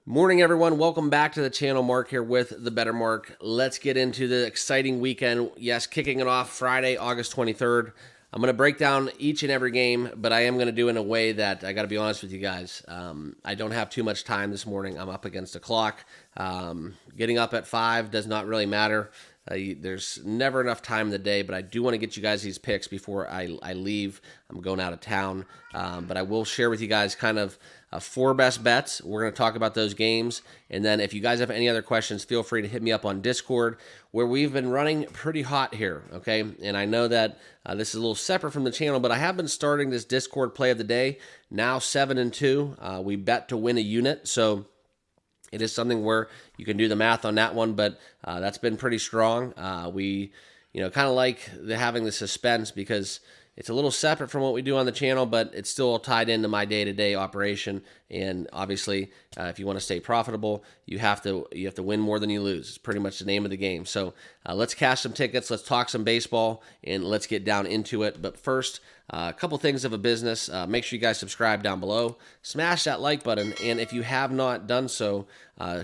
Morning, everyone. Welcome back to the channel. Mark here with the Better Mark. Let's get into the exciting weekend. Yes, kicking it off Friday, August 23rd. I'm going to break down each and every game, but I am going to do it in a way that I got to be honest with you guys. I don't have too much time this morning. I'm up against the clock. Getting up at 5 does not really matter. There's never enough time in the day, but I do want to get you guys these picks before I leave. I'm going out of town, but I will share with you guys kind of 4 best bets. We're going to talk about those games, and then if you guys have any other questions, feel free to hit me up on Discord, where we've been running pretty hot here, okay? And I know that this is a little separate from the channel, but I have been starting this Discord play of the day, now 7-2. We bet to win a unit, so it is something where you can do the math on that one, but that's been pretty strong. We, kind of like having the suspense because it's a little separate from what we do on the channel, but it's still tied into my day-to-day operation. And obviously, if you want to stay profitable, you have to win more than you lose. It's pretty much the name of the game. So let's cash some tickets, let's talk some baseball, and let's get down into it. But first, a couple things of a business. Make sure you guys subscribe down below. Smash that like button, and if you have not done so,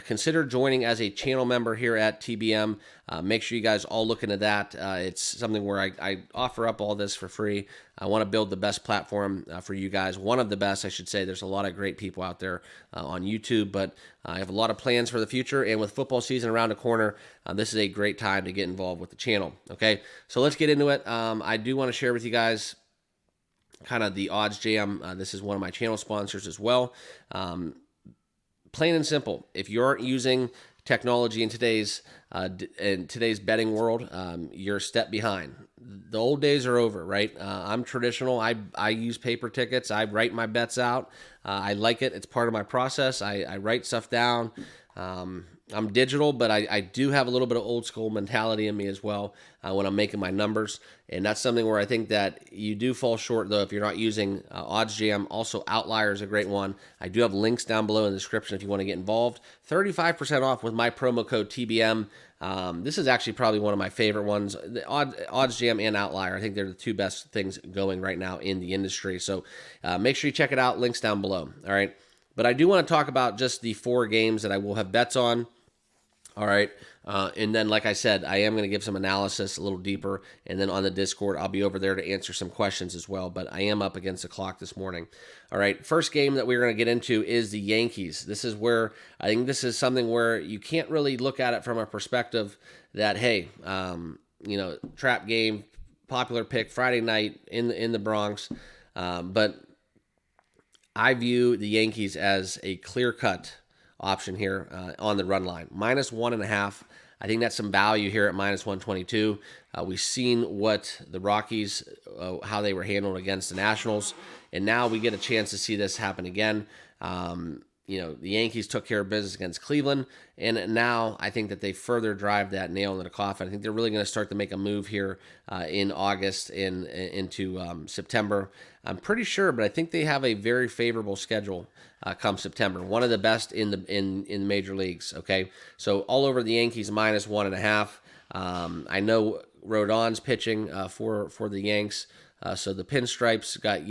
consider joining as a channel member here at TBM. Make sure you guys all look into that. It's something where I offer up all this for free. I want to build the best platform for you guys. One of the best, I should say. There's a lot of great people out there on YouTube, but I have a lot of plans for the future, and with football season around the corner, this is a great time to get involved with the channel. Okay, so let's get into it. I do want to share with you guys kind of the odds jam. This is one of my channel sponsors as well. Plain and simple, if you aren't using technology in today's betting world, you're a step behind. The old days are over, right? I'm traditional. I use paper tickets. I write my bets out. I like it. It's part of my process. I write stuff down. I'm digital, but I do have a little bit of old school mentality in me as well when I'm making my numbers. And that's something where I think that you do fall short, though, if you're not using oddsjam. Also, Outlier is a great one. I do have links down below in the description if you want to get involved. 35% off with my promo code TBM. This is actually probably one of my favorite ones. The oddsjam and Outlier, I think they're the two best things going right now in the industry. So make sure you check it out. Links down below. All right. But I do want to talk about just the 4 games that I will have bets on. All right. And then, like I said, I am going to give some analysis a little deeper. And then on the Discord, I'll be over there to answer some questions as well. But I am up against the clock this morning. All right. First game that we're going to get into is the Yankees. This is where I think this is something where you can't really look at it from a perspective that, hey, trap game, popular pick Friday night in the Bronx. But I view the Yankees as a clear-cut option here on the run line. -1.5. I think that's some value here at -122. We've seen what the Rockies, how they were handled against the Nationals, and now we get a chance to see this happen again. The Yankees took care of business against Cleveland, and now I think that they further drive that nail in the coffin. I think they're really going to start to make a move here in August and into September. I'm pretty sure, but I think they have a very favorable schedule come September. One of the best in the major leagues. Okay, so all over the Yankees -1.5. I know Rodon's pitching for the Yanks. So the Pinstripes got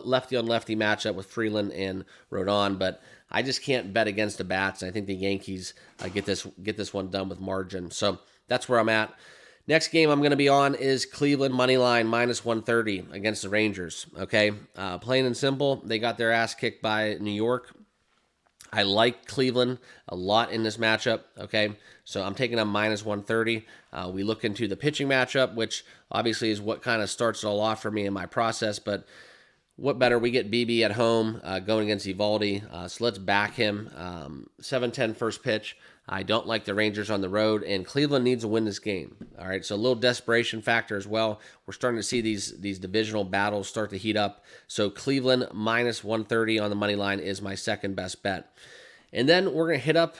lefty on lefty matchup with Freeland and Rodon, but I just can't bet against the bats. I think the Yankees get this one done with margin. So that's where I'm at. Next game I'm going to be on is Cleveland money line -130 against the Rangers. Okay, plain and simple, they got their ass kicked by New York. I like Cleveland a lot in this matchup, okay? So I'm taking them -130. We look into the pitching matchup, which obviously is what kind of starts it all off for me in my process, but what better? We get BB at home going against Evaldi, so let's back him. 7-10 first pitch. I don't like the Rangers on the road, and Cleveland needs to win this game. All right, so a little desperation factor as well. We're starting to see these divisional battles start to heat up. So Cleveland -130 on the money line is my second best bet. And then we're going to hit up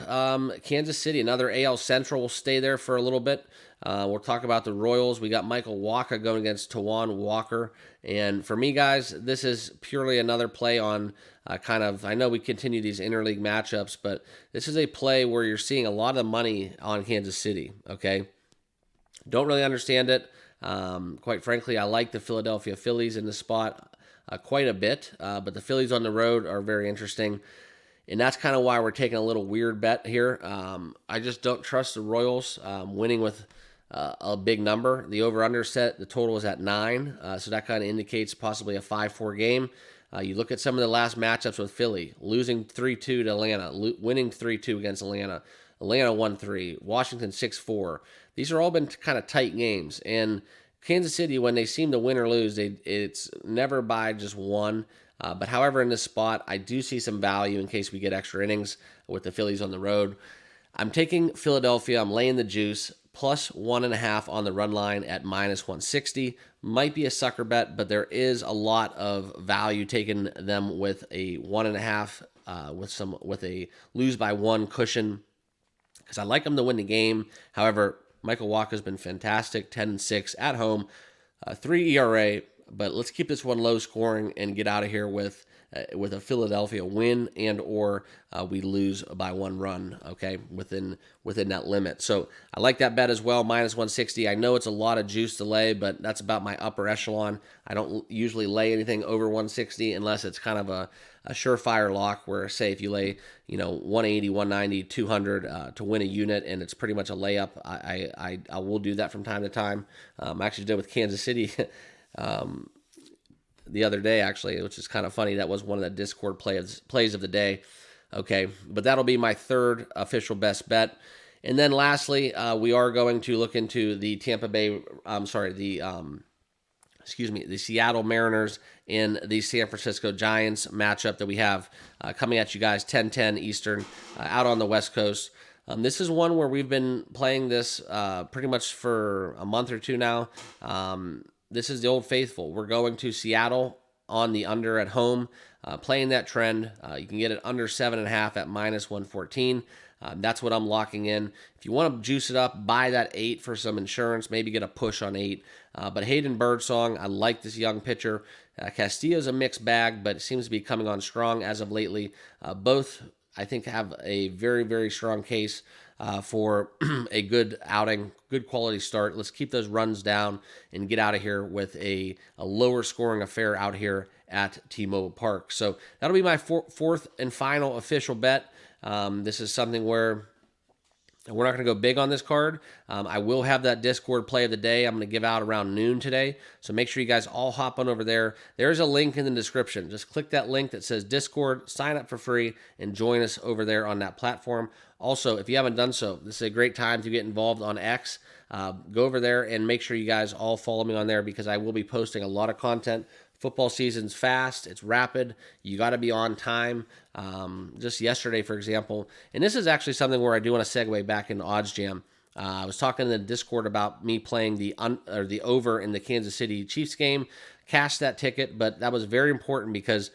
Kansas City, another AL Central. We'll stay there for a little bit. We'll talk about the Royals. We got Michael Wacha going against Tawan Walker. And for me, guys, this is purely another play on I know we continue these interleague matchups, but this is a play where you're seeing a lot of the money on Kansas City, okay? Don't really understand it. Quite frankly, I like the Philadelphia Phillies in the spot quite a bit, but the Phillies on the road are very interesting. And that's kind of why we're taking a little weird bet here. I just don't trust the Royals winning with a big number. The over-under set, the total is at 9, so that kind of indicates possibly a 5-4 game. You look at some of the last matchups with Philly, losing 3-2 to Atlanta, winning 3-2 against Atlanta. Atlanta 1-3, Washington 6-4. These are all been kind of tight games. And Kansas City, when they seem to win or lose, it's never by just one. But however, in this spot, I do see some value in case we get extra innings with the Phillies on the road. I'm taking Philadelphia. I'm laying the juice, plus 1.5 on the run line at minus 160. Might be a sucker bet, but there is a lot of value taking them with a 1.5 with a lose by one cushion, because I like them to win the game. However, Michael Wacha's been fantastic, 10-6 at home, 3 ERA. But let's keep this one low scoring and get out of here with a Philadelphia win and or we lose by 1 run, okay, within that limit. So I like that bet as well, minus 160. I know it's a lot of juice to lay, but that's about my upper echelon. I don't usually lay anything over 160 unless it's kind of a surefire lock where, say, if you lay 180, 190, 200 to win a unit and it's pretty much a layup, I will do that from time to time. I actually did with Kansas City the other day, actually, which is kind of funny. That was one of the Discord plays of the day. Okay, but that'll be my third official best bet. And then lastly, we are going to look into the the Seattle Mariners and the San Francisco Giants matchup that we have coming at you guys 10:10 Eastern out on the West Coast. This is one where we've been playing this pretty much for a month or two now. This is the Old Faithful. We're going to Seattle on the under at home, playing that trend. You can get it under 7.5 at minus 114. That's what I'm locking in. If you want to juice it up, buy that 8 for some insurance, maybe get a push on 8. But Hayden Birdsong, I like this young pitcher. Castillo's a mixed bag, but it seems to be coming on strong as of lately. Both, I think, have a very, very strong case for a good outing, good quality start. Let's keep those runs down and get out of here with a lower scoring affair out here at T-Mobile Park. So that'll be my fourth and final official bet. This is something where we're not going to go big on this card. I will have that Discord play of the day. I'm going to give out around noon today. So make sure you guys all hop on over there. There's a link in the description. Just click that link that says Discord, sign up for free, and join us over there on that platform. Also, if you haven't done so, this is a great time to get involved on X. Go over there and make sure you guys all follow me on there because I will be posting a lot of content. Football season's fast. It's rapid. You got to be on time. Just yesterday, for example, and this is actually something where I do want to segue back into oddsjam. I was talking in the Discord about me playing the over in the Kansas City Chiefs game. Cashed that ticket, but that was very important because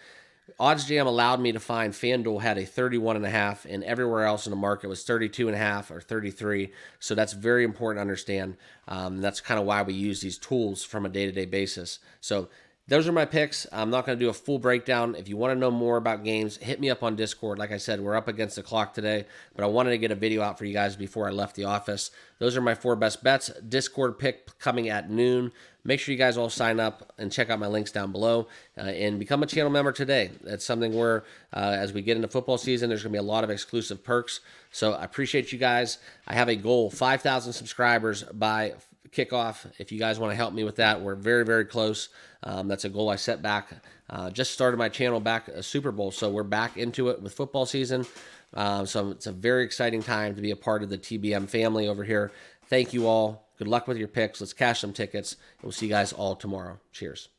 oddsjam allowed me to find FanDuel had a 31.5 and everywhere else in the market was 32.5 or 33. So that's very important to understand. That's kind of why we use these tools from a day-to-day basis. So those are my picks. I'm not going to do a full breakdown. If you want to know more about games, hit me up on Discord. Like I said, we're up against the clock today, but I wanted to get a video out for you guys before I left the office. Those are my 4 best bets. Discord pick coming at noon. Make sure you guys all sign up and check out my links down below and become a channel member today. That's something where as we get into football season, there's going to be a lot of exclusive perks. So I appreciate you guys. I have a goal, 5,000 subscribers by kickoff. If you guys want to help me with that, we're very, very close. That's a goal I set back. Just started my channel back a Super Bowl, so we're back into it with football season. So it's a very exciting time to be a part of the TBM family over here. Thank you all. Good luck with your picks. Let's cash some tickets. And we'll see you guys all tomorrow. Cheers.